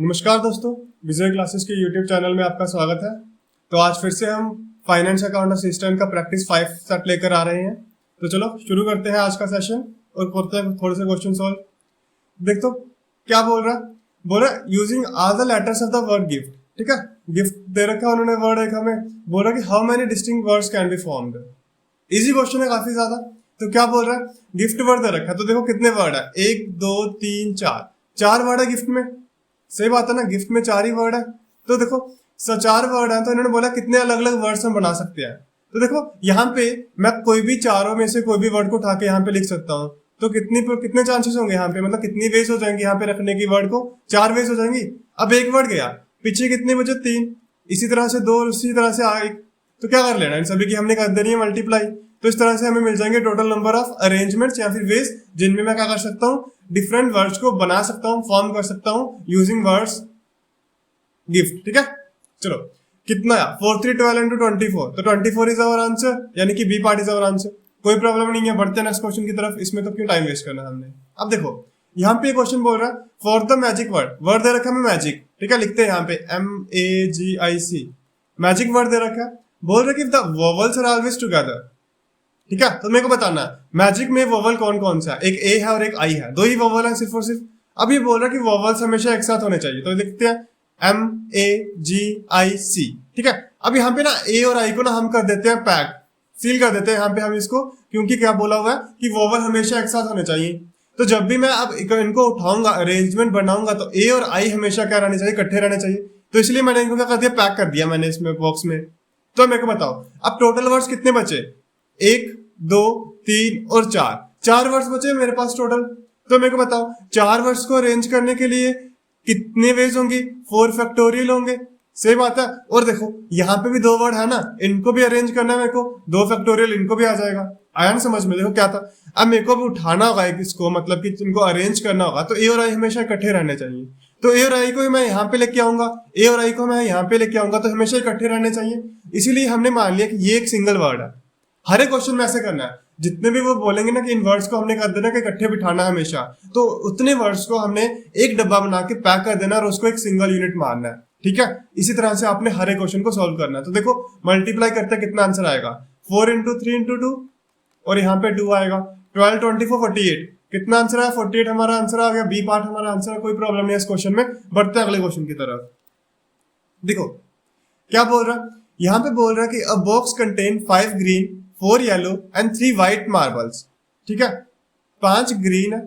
नमस्कार दोस्तों, विजय क्लासेस के यूट्यूब चैनल में आपका स्वागत है। तो आज फिर से हम फाइनेंस अकाउंट असिस्टेंट का प्रैक्टिस 5 सेट लेकर आ रहे हैं। तो चलो शुरू करते हैं आज का सेशन और थोड़े से क्वेश्चन सॉल्व। देख तो क्या बोल रहा using all the letters of the word gift. ठीक है, गिफ्ट दे रखा है उन्होंने वर्ड, एक हमें बोल रहा कि how many distinct words can be formed. Easy question है काफी ज्यादा। तो क्या बोल रहा है, गिफ्ट वर्ड दे रखा है, तो देखो कितने वर्ड है, 1 2 3 4 वर्ड है गिफ्ट में। सही बात है ना, गिफ्ट में 4 ही वर्ड है। तो देखो 4 वर्ड है, तो इन्होंने बोला कितने अलग अलग वर्ड्स हम बना सकते हैं। तो देखो यहाँ पे मैं कोई भी चारों में से कोई भी वर्ड को उठा के यहाँ पे लिख सकता हूँ। तो कितने चांसेस होंगे यहाँ पे, मतलब कितनी वेज हो जाएंगी यहाँ पे रखने की, वर्ड को 4 वेज हो जाएंगी। अब एक वर्ड गया, पीछे कितने बचे 3, इसी तरह से 2, इसी तरह से एक। तो क्या कर लेना, इन सभी की हमने कर देनी है मल्टीप्लाई। तो इस तरह से हमें मिल जाएंगे टोटल नंबर ऑफ अरेंजमेंट्स या फिर वेज जिनमें मैं क्या कर सकता हूँ, डिफरेंट वर्ड्स को बना सकता हूँ, फॉर्म कर सकता हूँ यूजिंग वर्ड्स गिफ्ट। ठीक है, चलो कितना 4 3 12 into 24, तो 24 इज आवर आंसर, यानी कि B part is our answer. कोई प्रॉब्लम नहीं है, बढ़ते हैं नेक्स्ट क्वेश्चन की तरफ। इसमें तो क्यों टाइम वेस्ट करना हमने। अब देखो यहाँ पे क्वेश्चन बोल रहा है फॉर द मैजिक वर्ड दे रखा है हमें मैजिक। ठीक है, लिखते हैं यहाँ पे MAGIC, मैजिक वर्ड दे रखा है। बोल रहा है कि the vowels are always together. ठीक है, तो मेरे को बताना है मैजिक में वोवल कौन कौन सा है। एक ए है और एक आई है, 2 ही वोवल है सिर्फ और सिर्फ। अब ये बोल रहा है कि वोवल्स हमेशा एक साथ होने चाहिए, तो लिखते हैं MAGIC। ठीक है, अब यहाँ पे ना ए और आई को ना हम कर देते हैं पैक, सील कर देते हैं यहाँ पे हम इसको, क्योंकि क्या बोला हुआ है कि वोवल हमेशा एक साथ होने चाहिए। तो जब भी मैं अब इनको उठाऊंगा, अरेंजमेंट बनाऊंगा, तो ए और आई हमेशा क्या रहने चाहिए, इकट्ठे रहने चाहिए। तो इसलिए मैंने इनको क्या कर दिया, पैक कर दिया मैंने इसमें बॉक्स में। तो मेरे को बताओ अब टोटल वर्ड्स कितने बचे, 1 2 3 और 4 वर्ड्स बचे मेरे पास टोटल। तो मेरे को बताओ 4 वर्ड्स को अरेंज करने के लिए कितने वेज होंगी, 4 फैक्टोरियल होंगे। सही बात है। और देखो यहाँ पे भी 2 वर्ड है ना, इनको भी अरेंज करना है मेरे को, 2 फैक्टोरियल इनको भी आ जाएगा। आया ना समझ में। देखो क्या था, अब मेरे को भी उठाना होगा इसको, मतलब कि इनको अरेंज करना होगा, तो ए और आई हमेशा इकट्ठे रहने चाहिए। तो ए और आई को मैं यहाँ पे लेके आऊंगा, ए और आई को मैं यहाँ पे लेके आऊंगा, तो हमेशा इकट्ठे रहने चाहिए। इसीलिए हमने मान लिया कि ये एक सिंगल वर्ड है। हर एक क्वेश्चन में ऐसे करना है, जितने भी वो बोलेंगे ना कि इन वर्ड्स को हमने कर देना कि इकट्ठे बिठाना हमेशा, तो उतने वर्ड्स को हमने एक डब्बा बना के पैक कर देना और उसको एक सिंगल यूनिट मानना है। ठीक है, इसी तरह से आपने हर एक क्वेश्चन को सॉल्व करना है। तो देखो मल्टीप्लाई करते कितना आंसर आएगा, 4 into 3 into 2 और यहाँ पे 2 आएगा, 12 24 48। कितना आंसर आया, 48 हमारा आंसर आ गया, बी पार्ट हमारा आंसर है। कोई प्रॉब्लम नहीं है इस क्वेश्चन में। बढ़ते हैं अगले क्वेश्चन की तरफ। देखो क्या बोल रहा है, यहाँ पे बोल रहा है कि अ box contain 5 green 4 yellow and 3 white marbles. ठीक है, 5 ग्रीन है,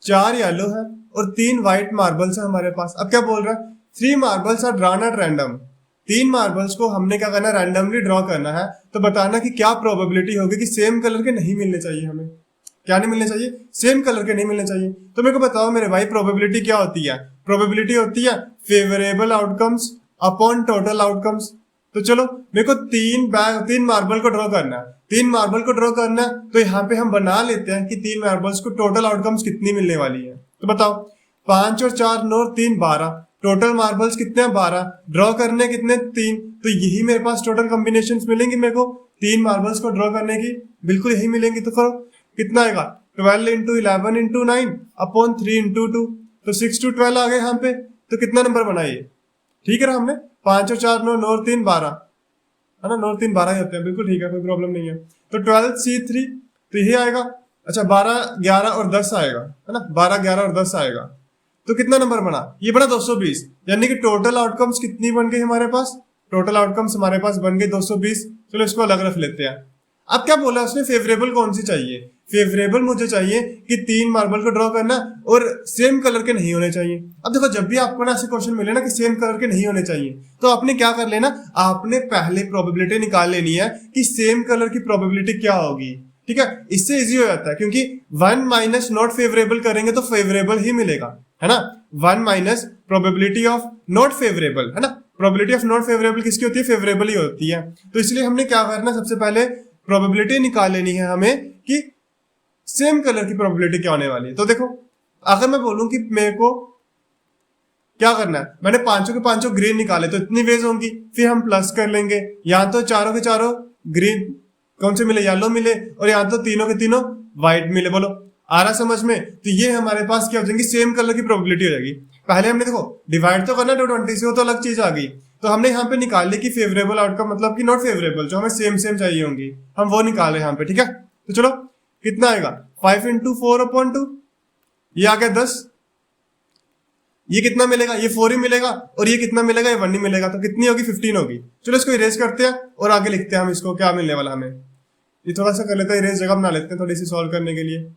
4 येलो है और 3 व्हाइट मार्बल्स है हमारे पास। अब क्या बोल रहा है, 3 marbles are drawn at random. 3 marbles को हमने क्या करना है, रैंडमली ड्रॉ करना है। तो बताना कि क्या प्रोबेबिलिटी होगी कि सेम कलर के नहीं मिलने चाहिए हमें। क्या नहीं मिलने चाहिए, सेम कलर के नहीं मिलने चाहिए। तो मेरे को बताओ मेरे भाई, प्रोबेबिलिटी क्या होती है। प्रोबेबिलिटी होती है favourable outcomes upon total outcomes. तो चलो मेरे को 3 मार्बल को ड्रॉ करना है, 3 मार्बल को ड्रॉ करना है। तो यहाँ पे हम बना लेते हैं कि 3 मार्बल्स को टोटल आउटकम्स कितनी मिलने वाली है। तो बताओ 5 और 4 9 और 3 12, टोटल मार्बल्स कितने हैं 12, ड्रॉ करने कितने 3। तो यही मेरे पास टोटल कॉम्बिनेशन मिलेंगी मेरे को 3 मार्बल्स को ड्रॉ करने की, बिल्कुल यही मिलेंगी। तो करो कितना आएगा, 12 into 11 into 9 अपॉन 3 into 2, तो 6 to 12 आ गए यहाँ पे। तो कितना नंबर बना ये, ठीक है ना, हमने 5 और 4 9 9 और 3 12 है ना, 9 और 3 12 ही होते हैं, बिल्कुल ठीक है, कोई प्रॉब्लम नहीं है। तो 12 C3 तो यही आएगा। अच्छा 12 11 और 10 आएगा, है ना, 12 11 और 10 आएगा। तो कितना नंबर बना, ये बना 220। यानी कि टोटल आउटकम्स कितनी बन गई हमारे पास, टोटल आउटकम्स हमारे पास बन गए 220। चलो इसको अलग रख लेते हैं। अब क्या बोला उसने, फेवरेबल कौन सी चाहिए। फेवरेबल मुझे चाहिए कि 3 मार्बल को ड्रॉ करना और सेम कलर के नहीं होने चाहिए। अब देखो जब भी आपको ना ऐसे क्वेश्चन मिले ना कि सेम कलर के नहीं होने चाहिए, तो आपने क्या कर लेना, आपने पहले प्रोबेबिलिटी निकाल लेनी है कि सेम कलर की प्रोबेबिलिटी क्या होगी। ठीक है, इससे इजी हो जाता है, क्योंकि 1 माइनस नॉट फेवरेबल करेंगे तो फेवरेबल ही मिलेगा, है ना। 1 minus probability of not favourable, है ना, प्रोबेबिलिटी ऑफ नॉट फेवरेबल किसकी होती है, फेवरेबल ही होती है। तो इसलिए हमने क्या करना, सबसे पहले प्रोबेबिलिटी निकाल लेनी है हमें कि सेम कलर की प्रोबेबिलिटी क्या होने वाली है। तो देखो अगर मैं बोलूं कि मेरे को क्या करना है, मैंने 5 के 5 ग्रीन निकाले, तो इतनी वेज होंगी, फिर हम प्लस कर लेंगे। यहाँ तो 4 के 4 ग्रीन कौन से मिले, येलो मिले, और यहाँ तो तीनों के तीनों व्हाइट मिले। बोलो आ रहा समझ में? तो ये हमारे पास क्या हो जाएंगी, सेम कलर की प्रोबेबिलिटी हो जाएगी। पहले हमने देखो डिवाइड तो करना 220 से, वो तो अलग चीज आ गई। तो हमने यहाँ पे निकाल ली कि फेवरेबल आउटकम मतलब कि नॉट फेवरेबल, जो हमें सेम सेम चाहिए होंगी, हम वो निकाल रहे हैं यहाँ पे। ठीक है, तो चलो कितना आएगा, 5 इंटू 4/2, ये आ गया 10। ये कितना मिलेगा, ये 4 ही मिलेगा, और ये कितना मिलेगा, ये 1 ही मिलेगा। तो कितनी होगी, 15 होगी। चलो इसको इरेज करते हैं और आगे लिखते हैं हम इसको क्या मिलने वाला हमें। ये थोड़ा सा कर लेते हैं, इरेज जगह बना लेते हैं थोड़ी सी सॉल्व करने के लिए।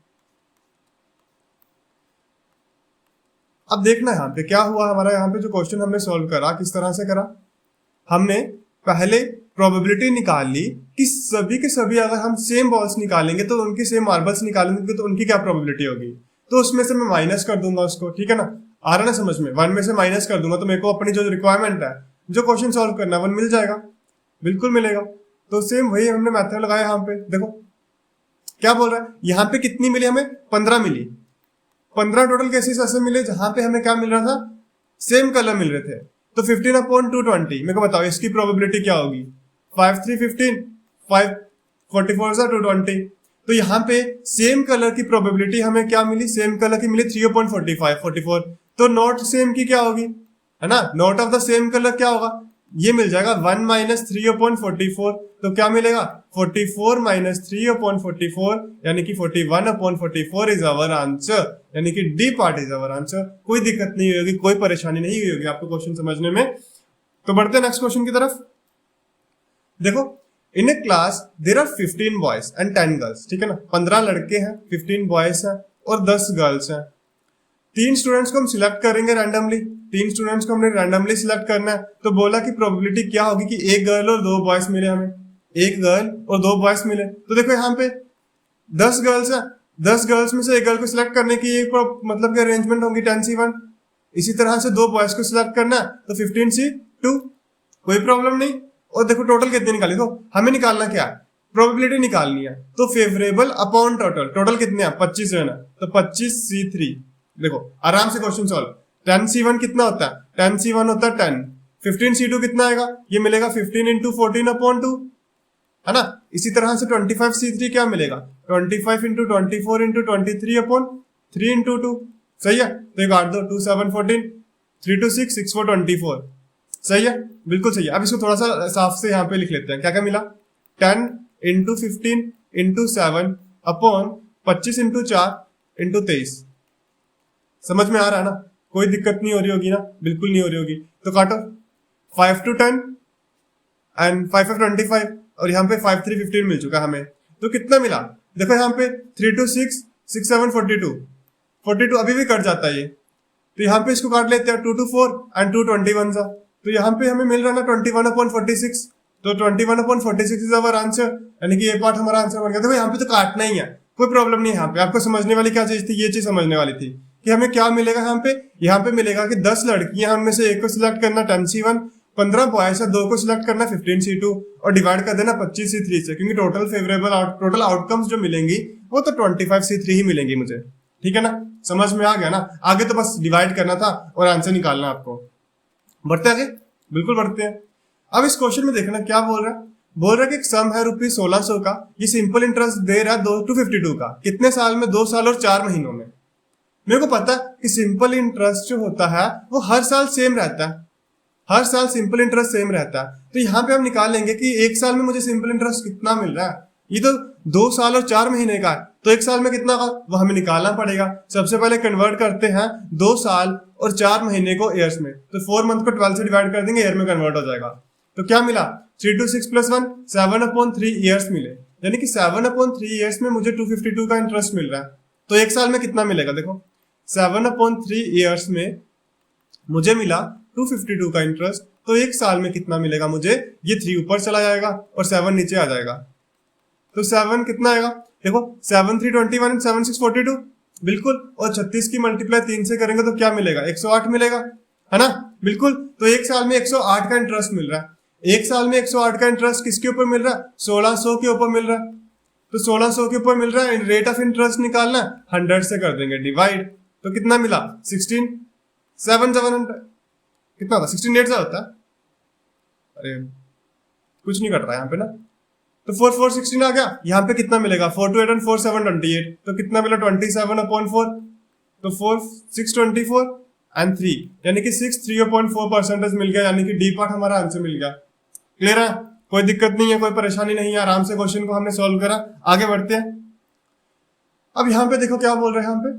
अब देखना यहाँ पे क्या हुआ हमारा, यहाँ पे जो क्वेश्चन हमने सॉल्व करा किस तरह से करा। हमने पहले प्रोबेबिलिटी निकाल ली कि सभी के सभी अगर हम सेम बॉल्स निकालेंगे तो उनकी सेम मार्बल्स निकालेंगे तो उनकी क्या प्रोबेबिलिटी होगी। तो उसमें से मैं माइनस कर दूंगा उसको, ठीक है ना, आ रहा ना समझ में, 1 में से माइनस कर दूंगा तो मेरे को अपनी जो रिक्वायरमेंट है, जो क्वेश्चन सॉल्व करना है, 1 मिल जाएगा, बिल्कुल मिलेगा। तो सेम वही हमने मेथड लगाया यहाँ पे। देखो क्या बोल रहा है, यहाँ पे कितनी मिली हमें, 15 मिली। 15 टोटल केसेस ऐसे मिले जहां पे हमें क्या मिल रहा था, सेम कलर मिल रहे थे। तो 15/220 मेरे को बताओ इसकी प्रोबेबिलिटी क्या होगी, 5 3 15, 5 44 220। तो यहाँ पे सेम कलर की प्रोबेबिलिटी हमें क्या मिली, सेम कलर की मिली 3/45 44। तो नॉट सेम की क्या होगी, है ना, not of the same colour क्या होगा, ये मिल जाएगा 1 माइनस 3/44। तो क्या मिलेगा, 44 माइनस 3/44, यानी कि 41/44 इज आवर आंसर, यानी कि D part is our answer. कोई दिक्कत नहीं होगी, कोई परेशानी नहीं हुई होगी आपको क्वेश्चन समझने में। तो बढ़ते हैं नेक्स्ट क्वेश्चन की तरफ। देखो in a class there are 15 boys and 10 girls, ठीक है ना, 15 लड़के हैं, 15 बॉयज हैं और 10 गर्ल्स हैं। 3 स्टूडेंट्स को हम सिलेक्ट करेंगे रैंडमली, 3 स्टूडेंट्स को हमने रैंडमली सिलेक्ट करना है। तो बोला कि प्रोबेबिलिटी क्या होगी कि एक गर्ल और 2 बॉयज मिले हमें, एक गर्ल और 2 बॉयज मिले। तो देखो यहाँ पे 10 गर्ल्स है, 10 गर्ल्स में से एक गर्ल को सिलेक्ट करने की एक मतलब कि अरेंजमेंट होंगी 10C1। इसी तरह से 2 बॉयज को सिलेक्ट करना है तो 15C2, कोई प्रॉब्लम नहीं। और देखो टोटल कितनी निकाली, तो हमें निकालना क्या है, प्रोबेबिलिटी निकालनी है। तो फेवरेबल अपॉन टोटल, टोटल कितने हैं, 25 है ना, तो 25C3। देखो आराम से क्वेश्चन सॉल्व। 10C1 कितना होता है, 10C1 होता है 10। 15C2 कितना आएगा, ये मिलेगा 15 इंटू 14/2, है ना। इसी तरह से 25C3 क्या मिलेगा, 25 इंटू 24 इंटू 23/3 इंटू 2, सही है। तो ये काट दो, 2 7 14, 3 2 6 6 4 24, सही है, बिल्कुल सही है। अब इसको थोड़ा सा साफ से यहाँ पे लिख लेते हैं, क्या क्या मिला, 10 into 15 into 7 upon 25 into 4 into 23। समझ में आ रहा है ना, कोई दिक्कत नहीं हो रही होगी ना, बिल्कुल नहीं हो रही होगी। तो काटो, 5 to 10 एंड 5 5 25, और यहाँ पे 5 3 15 मिल चुका हमें। तो कितना मिला, देखो यहाँ पे 3 2 6 6 7 42 अभी भी कट जाता है ये। तो यहाँ पे इसको काट लेते हैं, 2 2 4 एंड 2 21 सा। तो यहाँ पे हमें मिल रहा है ना 21/46। तो 21/46 इज अवर आंसर, यानी कि ये पार्ट हमारा आंसर बन गया। देखो यहाँ पे तो काटना ही है, कोई प्रॉब्लम नहीं है। यहाँ पे आपको समझने वाली क्या चीज थी, ये चीज समझने वाली थी कि हमें क्या मिलेगा। यहाँ पे मिलेगा कि 10 लड़कियां, उनमें से एक को सिलेक्ट करना 10C1, 15 बॉयज है, 2 को सिलेक्ट करना 15C2 और डिवाइड कर देना 25C3 से, क्योंकि टोटल आउटकम्स जो मिलेंगी वो तो 25C3 ही मिलेंगी मुझे, ठीक है ना। समझ में आ गया ना, आगे तो बस डिवाइड करना था और आंसर निकालना आपको। बढ़ते आगे, बिल्कुल बढ़ते हैं। अब इस क्वेश्चन में देखना क्या बोल रहा है, बोल रहा है कि एक सम है ₹1600 का, ये सिंपल इंटरेस्ट दे रहा है 252 का, कितने साल में, 2 साल और 4 महीनों में। मेरे को पता है कि सिंपल इंटरेस्ट जो होता है वो हर साल सेम रहता है, हर साल सिंपल इंटरेस्ट सेम रहता है। तो यहाँ पे हम निकाल लेंगे कि एक साल में मुझे सिंपल इंटरेस्ट कितना मिल रहा है। ये तो 2 साल और 4 महीने का है, तो एक साल में कितना का वो हमें निकालना पड़ेगा। सबसे पहले कन्वर्ट करते हैं 2 साल और 4 महीने को ईयर्स में, तो 4 मंथ को 12 से डिवाइड कर देंगे, ईयर में कन्वर्ट हो जाएगा। तो क्या मिला, 3 2 6 + 1 7/3 ईयर्स मिले, यानी कि 7/3 ईयर्स में मुझे 252 का इंटरेस्ट मिल रहा है। तो एक साल में कितना मिलेगा, देखो 7/3 ईयर्स में मुझे मिला 252 का इंटरेस्ट, तो एक साल में कितना मिलेगा मुझे, ये 3 ऊपर चला जाएगा और 7 नीचे आ जाएगा। तो 7 कितना आएगा, देखो 7 3 21 एंड 7 6 42, बिल्कुल। और 36 की मल्टीप्लाई 3 से करेंगे तो क्या मिलेगा, 108 मिलेगा, है ना, बिल्कुल। तो एक साल में 108 का इंटरेस्ट मिल रहा है। एक साल में 108 का इंटरेस्ट किसके ऊपर मिल रहा है, 1600 के ऊपर मिल रहा है। तो 1600 के ऊपर मिल रहा है, रेट ऑफ इंटरेस्ट निकालना, 100 से कर देंगे डिवाइड। तो कितना मिला, 16 7 700 कितना होता है, 16 8 होता है। अरे कुछ नहीं कट रहा है यहाँ पे ना, तो 4 4 16 आ गया। यहाँ पे कितना मिलेगा, 4 2 8 and 4 7 28, तो कितना मिला 27/4, तो 4 6 24 and 3, यानी कि 6 3.4% मिल गया, यानी कि डी पार्ट हमारा आंसर मिल गया। क्लियर है, कोई दिक्कत नहीं है, कोई परेशानी नहीं है, आराम से क्वेश्चन को हमने सॉल्व करा। आगे बढ़ते हैं। अब यहाँ पे देखो क्या बोल रहे हैं यहाँ पे,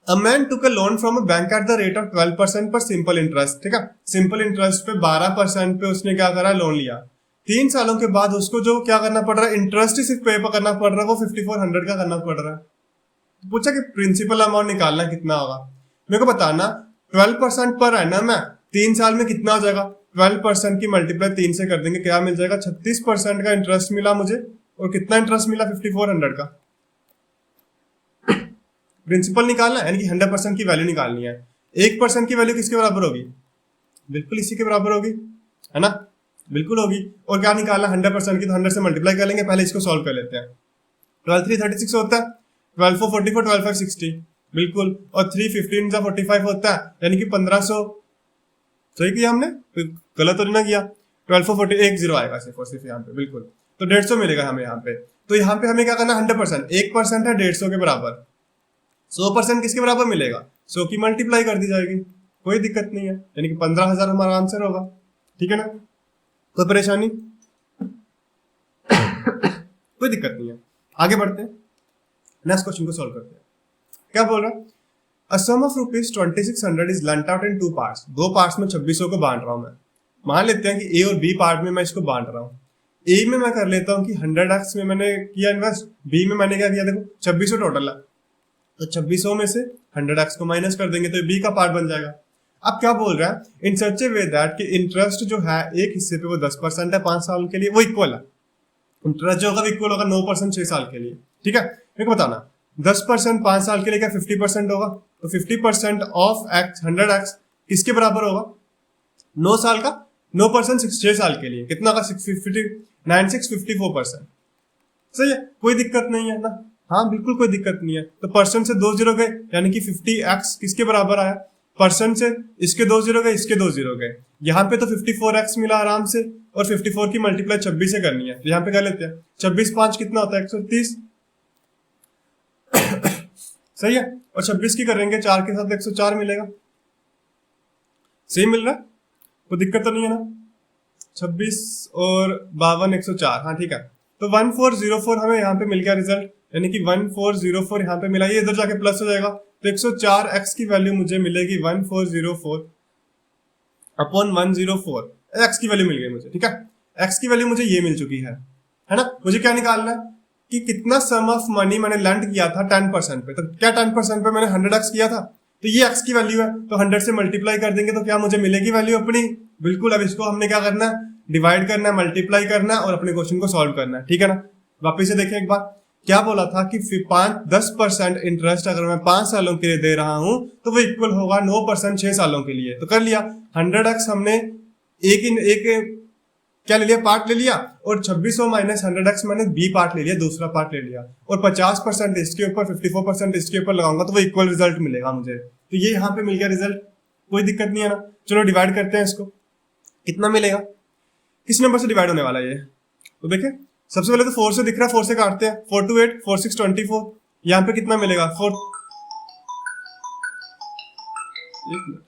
a man took a loan from a bank at the rate of 12% पर सिंपल इंटरेस्ट। ठीक है, सिंपल इंटरेस्ट पे 12% पे उसने क्या करा, लोन लिया। 3 सालों के बाद उसको जो क्या करना पड़ रहा है, इंटरेस्ट ही सिर्फ पे करना पड़ रहा है, वो 5400 का करना पड़ रहा है। तो पूछा कि प्रिंसिपल अमाउंट निकालना कितना होगा, मेरे को बताना। 12% पर एनम है, 3 साल में कितना हो जाएगा, 12% की मल्टीप्लाई 3 से कर देंगे, क्या मिल जाएगा, 36% का इंटरेस्ट मिला मुझे। और कितना इंटरेस्ट मिला, 5400 का। प्रिंसिपल निकालना है, यानी कि 100% की वैल्यू निकालनी है। 1% की वैल्यू किसके बराबर होगी, बिल्कुल इसी के बराबर होगी, है ना, बिल्कुल होगी। और क्या निकालना, 100% की, तो 100 से मल्टीप्लाई कर लेंगे। पहले इसको सॉल्व कर लेते हैं। 12 3 36 होता है, 12 4 44, 12 5 60, बिल्कुल। और 3 15 45 होता है, यानी कि 1500। सही किया हमने, गलत तो नहीं किया। 12 4 40 1 0 आएगा सिर्फ और सिर्फ यहाँ पे, बिल्कुल। तो 150 मिलेगा हमें यहाँ पे। तो यहाँ पे हमें क्या करना, 100%, 1% है 150 के बराबर, 100% किसके बराबर मिलेगा, 100 की मल्टीप्लाई कर दी जाएगी, कोई दिक्कत नहीं है, यानी कि 15,000 हमारा आंसर होगा। ठीक है ना, कोई परेशानी कोई दिक्कत नहीं है। आगे बढ़ते हैं, नेक्स्ट क्वेश्चन को सॉल्व करते हैं। क्या बोल रहा है, a sum of rupees 2600 is lent out in 2 parts. 2 parts में 2600 को बांट रहा हूं मैं। मान लेते हैं कि ए और बी पार्ट में मैं इसको बांट रहा हूँ। ए में मैं कर लेता हूँ कि 100x में मैंने किया इन्वेस्ट, बी में मैंने क्या किया, देखो 2600 टोटल है, तो 2600 में से 100x को माइनस कर देंगे तो बी का पार्ट बन जाएगा। अब क्या बोल रहा है, इन सच ए वे दैट कि इंटरेस्ट जो है एक हिस्से पे वो 10% है 5 साल के लिए, वो इक्वल है। इंटरेस्ट जो होगा इक्वल होगा 9% 6 साल के लिए। ठीक है, मेरे को बताना 10% 5 साल के लिए क्या 50% होगा, तो 50% ऑफ एक्स 100x किसके बराबर होगा, 9 साल का, 9% 6 साल के लिए कितना का 9654%। सही है, कोई दिक्कत नहीं है ना, हाँ बिल्कुल कोई दिक्कत नहीं है। तो परसेंट से 2 जीरो गए, यानी कि 50x किसके बराबर आया, परसेंट से इसके 2 जीरो गए, इसके 2 जीरो गए। यहाँ पे तो 54x मिला आराम से, और 54 की मल्टीप्लाई 26 से करनी है, तो यहाँ पे कर लेते हैं। 26 5 कितना होता है, 130। सही है, और 26 की करेंगे 4 के साथ 104 मिलेगा। सही मिल रहा है, कोई दिक्कत तो नहीं है ना। 26 और 52 104, हाँ ठीक है। तो 1404 हमें यहाँ पे मिल गया रिजल्ट, यानी कि 1404 यहाँ पे मिला, ये इधर जाके प्लस हो जाएगा, तो 104x की वैल्यू मुझे मिलेगी 1404 अपॉन 104, x की वैल्यू मिल गई मुझे। ठीक है, x की वैल्यू मुझे ये मिल चुकी है ना। मुझे क्या निकालना है कि कितना सम ऑफ मनी मैंने लैंड किया था 10% पे, तो क्या 10% पे मैंने 100x किया था, तो ये x की वैल्यू है, तो 100 से मल्टीप्लाई कर देंगे तो क्या मुझे मिलेगी वैल्यू अपनी, बिल्कुल। अब इसको हमने क्या करना है, डिवाइड करना है, मल्टीप्लाई करना है और अपने क्वेश्चन को सॉल्व करना है। ठीक है ना, वापिस से देखें एक बार, क्या बोला था कि 10% इंटरेस्ट अगर मैं 5 सालों के लिए दे रहा हूं तो वो इक्वल होगा 9% 6 सालों के लिए। तो कर लिया, 100x हमने एक क्या ले लिया, पार्ट ले लिया, और 2600 माइनस 100x मैंने बी पार्ट ले लिया, दूसरा पार्ट ले लिया, और 50% इसके ऊपर 54% इसके ऊपर लगाऊंगा तो वो इक्वल रिजल्ट मिलेगा मुझे। तो ये यहाँ पे मिल गया रिजल्ट, कोई दिक्कत नहीं है ना। चलो डिवाइड करते हैं इसको, कितना मिलेगा, किस नंबर से डिवाइड होने वाला है ये, तो देखें सबसे पहले तो 4 से दिख रहा है, 4 से काटते हैं, 4 2 8 4 6 24, यहाँ पे कितना मिलेगा 4,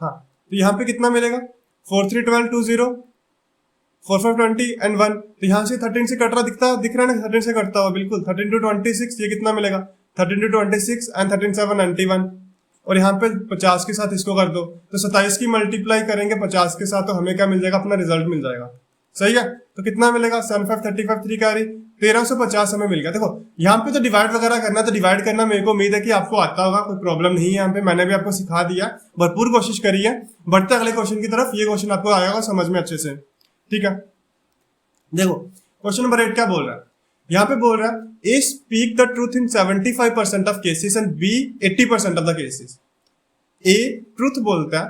हाँ तो यहाँ पे कितना मिलेगा 4 3 12 2 0 4 5 20 एंड 1, तो यहाँ से 13 से कट रहा दिख रहा है ना, 13 से कटता हुआ, बिल्कुल 13 2 26, ये कितना मिलेगा 13 2 26 एंड 13 7 91, और यहाँ पे 50 के साथ इसको कर दो, तो 27 की मल्टीप्लाई करेंगे 50 के साथ, तो हमें क्या मिल जाएगा, अपना रिजल्ट मिल जाएगा। सही है, तो कितना मिलेगा 75 35 3 कैरी 1350 हमें मिल गया। देखो यहाँ पे तो डिवाइड वगैरह करना, तो डिवाइड करना मेरे को उम्मीद है कि आपको आता होगा, कोई प्रॉब्लम नहीं है यहाँ पे, मैंने भी आपको सिखा दिया, भरपूर कोशिश करी है। बढ़ते अगले क्वेश्चन की तरफ, ये क्वेश्चन आपको आएगा समझ में अच्छे से। ठीक है, देखो क्वेश्चन नंबर 8 क्या बोल रहा है, यहाँ पे बोल रहा है A speak the truth in 75% of cases and B 80% of the cases. A truth बोलता है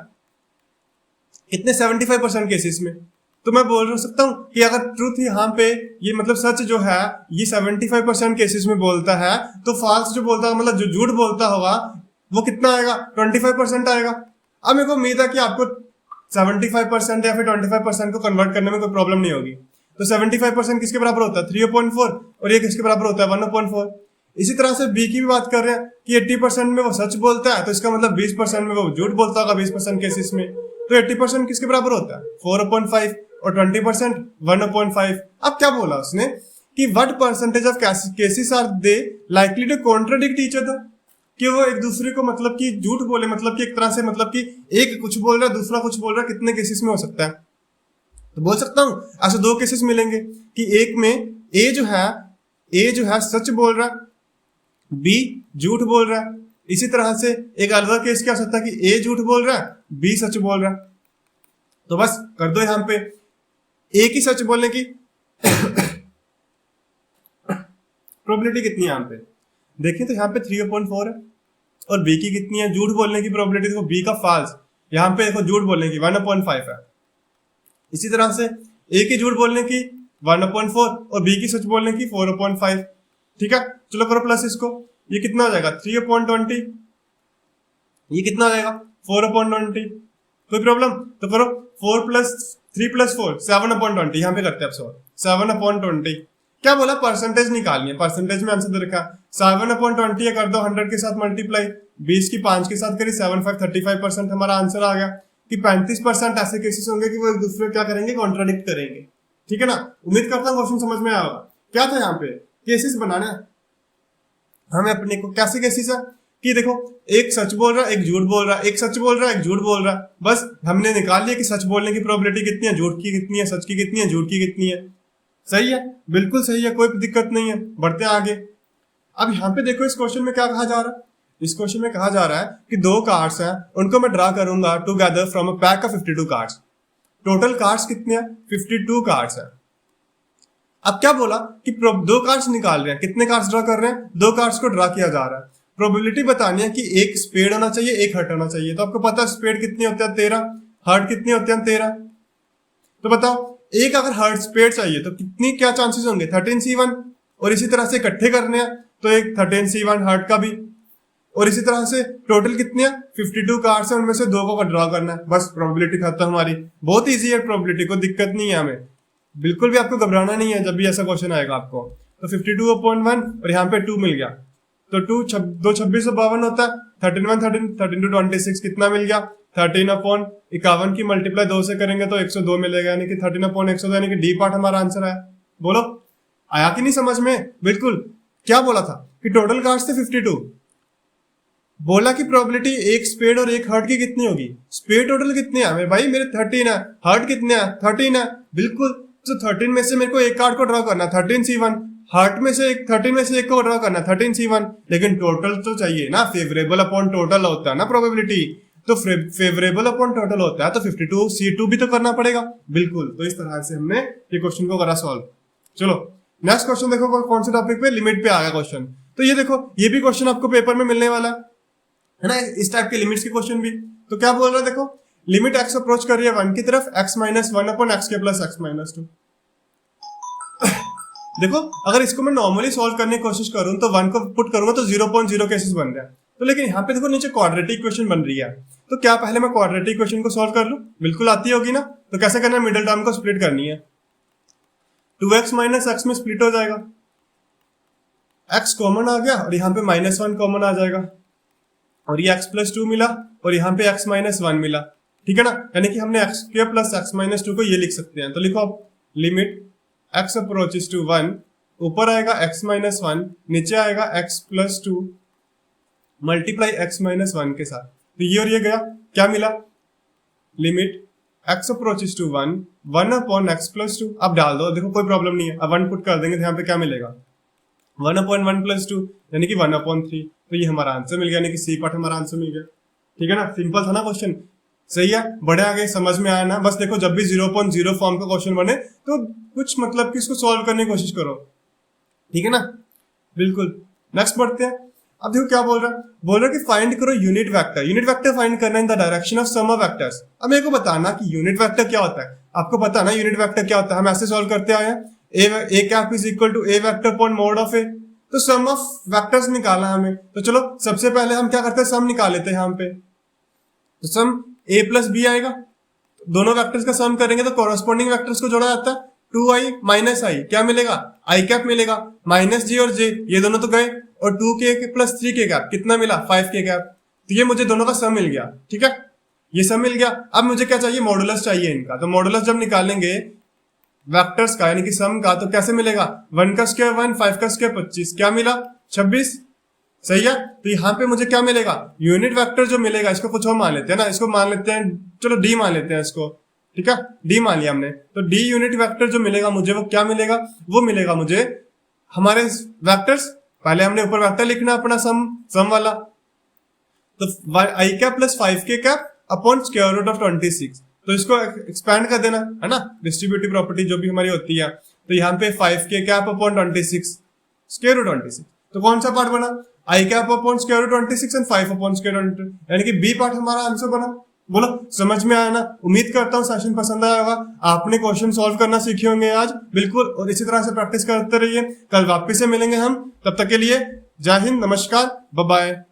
कितने 75% केसेस में, तो मैं बोल सकता हूं कि अगर ट्रूथ यहाँ पे ये मतलब सच जो है ये 75% केसेस में बोलता है, तो फॉल्स जो बोलता है मतलब जो झूठ बोलता होगा वो कितना आएगा 25% आएगा। अब मेरे को उम्मीद है कि आपको 75% या फिर 25% को कन्वर्ट करने में कोई प्रॉब्लम नहीं होगी। तो 75% किसके बराबर होता है 3/4 और ये किसके बराबर होता है 1/4। इसी तरह से बी की भी बात कर रहे हैं कि 80% में वो सच बोलता है, तो इसका मतलब 20% में वो झूठ बोलता होगा 20% केसेस में। तो 80% किसके बराबर होता है 4/5 और 20% 1/5। अब क्या बोला उसने कि what percentage of cases are they likely to contradict each other, कि वो एक दूसरे को मतलब कि झूठ बोले, मतलब कि एक तरह से मतलब कि एक कुछ बोल रहा है दूसरा कुछ बोल रहा है, कितने केसेस में हो सकता है। तो बोल सकता हूं ऐसे दो केसेस मिलेंगे कि एक में ए जो है सच बोल रहा है, बी झूठ बोल रहा है। इसी तरह से एक अलग केस क्या हो सकता है कि ए झूठ बोल रहा है, बी सच बोल रहा है। तो बस कर दो यहां पे ए की सच बोलने की प्रोबेबिलिटी कितनी है यहां पे देखिए, तो यहाँ पे 3/4 है और बी की कितनी है झूठ बोलने की प्रोबेबिलिटी, देखो बी का फॉल्स, यहाँ पे देखो झूठ बोलने की 1/5 है। इसी तरह से ए की झूठ बोलने की 1/4 और बी की सच बोलने की 4/5। ठीक है, चलो करो प्लस इसको, ये कितना हो जाएगा 3/20, ये कितना हो जाएगा 4/20। कोई प्रॉब्लम? तो करो 4 + 3 + 4 7/20, यहाँ पे करते हैं अब सॉल्व 7/20। क्या बोला परसेंटेज निकालनी है, परसेंटेज में आंसर दे रखा 7/20 कर दो 100 के साथ मल्टीप्लाई, 20 की 5 के साथ करी 7 5 35%। हमारा आंसर आ गया कि 35% ऐसे केसेस होंगे कि वो एक दूसरे क्या करेंगे कॉन्ट्राडिक्ट करेंगे। ठीक है ना, उम्मीद करता हूँ क्वेश्चन समझ में आया होगा। क्या था यहाँ पे केसेस बनाना है हमें अपने को, कैसे केसेस है कि देखो एक सच बोल रहा है एक झूठ बोल रहा है, एक सच बोल रहा है एक झूठ बोल रहा है, बस हमने निकाल लिया कि सच बोलने की प्रोबेबिलिटी कितनी है, झूठ की कितनी है, सच की कितनी है, झूठ की कितनी है। सही है, बिल्कुल सही है, कोई दिक्कत नहीं है। बढ़ते हैं आगे। अब यहाँ पे देखो इस क्वेश्चन में क्या कहा जा रहा है, इस क्वेश्चन में कहा जा रहा है कि दो कार्ड्स हैं, उनको मैं ड्रा करूंगा together from a pack of 52 cards. Total cards कितने हैं 52 कार्ड्स हैं। अब क्या बोला कि दो कार्ड्स निकाल रहे हैं, कितने कार्ड्स ड्रा कर रहे हैं, दो कार्ड्स को ड्रा किया जा रहा है। प्रोबेबिलिटी बतानी है कि एक स्पेड होना चाहिए एक हर्ट होना चाहिए। तो आपको पता है स्पेड कितनी होती है 13, हर्ट कितनी होती है 13। तो बताओ एक अगर हर्ट स्पेड चाहिए तो कितनी क्या चांसेस होंगे 13C1, और इसी तरह से इकट्ठे करने हैं तो एक 13C1 हर्ट का भी, और इसी तरह से टोटल कितने हैं 52 कार्ड्स हैं, उनमें से दो को ड्रा करना है, बस प्रोबेबिलिटी खत्म हमारी। बहुत इजी है प्रोबेबिलिटी, को दिक्कत नहीं है हमें, बिल्कुल भी आपको घबराना नहीं है जब भी ऐसा क्वेश्चन आएगा आपको। तो 52/1 और यहाँ पे 2 मिल गया, तो 2 26 और 52 होता है 13 13 2 26 कितना मिल गया 13/51 की मल्टीप्लाई 2 से करेंगे तो 102 मिलेगा, यानी कि 13/102 यानी कि डी पार्ट हमारा आंसर है। बोलो आया कि नहीं समझ में? बिल्कुल। क्या बोला था कि टोटल कार्ड्स थे 52, बोला कि प्रोबेबिलिटी एक स्पेड और एक हर्ट की कितनी होगी। स्पेड टोटल कितने हैं भाई मेरे 13 है, हर्ट कितने हैं 13 है, बिल्कुल। तो 13 में से मेरे को एक कार्ड को ड्रॉ करना 13C1, हर्ट में से एक 13 में से एक को ड्रॉ करना 13C1, लेकिन टोटल तो चाहिए ना, फेवरेबल अपॉन टोटल होता है ना प्रोबेबिलिटी, तो फेवरेबल अपॉन टोटल होता है तो 52C2 भी तो करना पड़ेगा। बिल्कुल, तो इस तरह से हमने ये क्वेश्चन को करा सॉल्व। चलो नेक्स्ट क्वेश्चन देखो कौन से टॉपिक पे, लिमिट पे आ गया क्वेश्चन। तो ये देखो ये भी क्वेश्चन आपको पेपर में मिलने वाला है ना, इस टाइप के लिमिट्स के क्वेश्चन भी। तो क्या बोल रहा है देखो, लिमिट x अप्रोच कर रही है 1 की तरफ, x - 1/x² + x - 2। देखो अगर इसको मैं नॉर्मली सॉल्व करने की कोशिश करूं तो 1 को पुट करूंगा तो 0.0 केसेस बन रहा है। तो लेकिन यहाँ पे देखो नीचे क्वाड्रेटिक इक्वेशन बन रही है, तो क्या पहले मैं क्वाड्रेटिक इक्वेशन को सॉल्व कर लूं? बिल्कुल आती होगी ना। तो कैसे करना है, मिडिल टर्म को स्प्लिट करनी है, 2x - x में स्प्लिट हो जाएगा, x कॉमन आ गया और यहाँ पे -1 कॉमन आ जाएगा, और ये x + 2 मिला और यहाँ पे x - 1 मिला। ठीक है ना, यानी कि हमने x² + x - 2 को ये लिख सकते हैं। तो लिखो अब लिमिट x अप्रोचेस टू 1, ऊपर आएगा x - 1, नीचे आएगा x + 2 मल्टीप्लाई x - 1 के साथ। तो ये और ये गया, क्या मिला, limit x approaches to 1 1/x + 2। अब डाल दो, देखो कोई प्रॉब्लम नहीं है। अब 1 पुट कर देंगे तो यहाँ पे क्या मिलेगा 1/1 + 2 यानी कि 1/3। तो ये हमारा आंसर मिल गया, यानी कि सी पार्ट हमारा आंसर मिल गया। ठीक है ना, सिंपल था ना क्वेश्चन, सही है, बड़े आगे समझ में आया ना। बस देखो जब भी 0.0 फॉर्म का क्वेश्चन बने तो कुछ मतलब कि इसको सॉल्व करने की कोशिश करो। ठीक है ना, बिल्कुल। नेक्स्ट बढ़ते हैं। अब देखो क्या बोल रहा है, बोल रहा है कि फाइंड करो unit vector. Unit vector find करना in the direction of sum of vectors. अब मेरे को बताना कि यूनिट वेक्टर क्या होता है। आपको पता है ना यूनिट वेक्टर क्या होता है, हम ऐसे सॉल्व करते आए हैं, a cap is equal to a vector upon mode of a। तो सम ऑफ वेक्टर्स निकालना है हमें। तो चलो सबसे पहले हम क्या करते हैं, सम निकाल लेते हैं यहाँ पे। तो सम a + b आएगा, दोनों वेक्टर्स का सम करेंगे तो कॉरस्पॉन्डिंग वेक्टर्स को जोड़ा जाता है, 2i माइनस आई क्या मिलेगा, आई कैप मिलेगा, माइनस जे और जे ये दोनों तो गए, और 2k प्लस 3k कैप कितना मिला, 5k कैप। तो ये मुझे दोनों का सम मिल गया, ठीक है, ये सम मिल गया। अब मुझे क्या चाहिए, मॉडुलस चाहिए इनका। तो मॉडुलस जब निकालेंगे वेक्टर्स का यानी कि सम का, तो कैसे मिलेगा, 1 का स्क्वायर 1, 5 का स्क्वायर 25, क्या मिला 26, सही है। तो यहाँ पे मुझे क्या मिलेगा, यूनिट वेक्टर जो मिलेगा, इसको कुछ और मान लेते हैं ना, इसको मान लेते हैं, चलो डी मान लेते हैं इसको, ठीक है, डी मान लिया हमने। तो डी यूनिट वेक्टर जो मिलेगा मुझे, वो क्या मिलेगा, वो मिलेगा मुझे हमारे वेक्टर्स, पहले हमने ऊपर वेक्टर लिखना अपना सम वाला, तो i cap plus 5k cap upon square root of 26, तो इसको एक्सपैंड कर देना है ना, डिस्ट्रीब्यूटिव प्रॉपर्टी जो भी हमारी होती है। तो यहाँ पे 5k cap upon 26 square root 26, तो कौन सा पार्ट बना, i cap upon square root 26 and 5 upon square root, यानी कि बी पार्ट हमारा आंसर बना। बोलो समझ में आया ना, उम्मीद करता हूँ सेशन पसंद आया होगा, आपने क्वेश्चन सॉल्व करना सीखे होंगे आज, बिल्कुल, और इसी तरह से प्रैक्टिस करते रहिए। कल वापस से मिलेंगे हम, तब तक के लिए जय हिंद, नमस्कार, बाय बाय।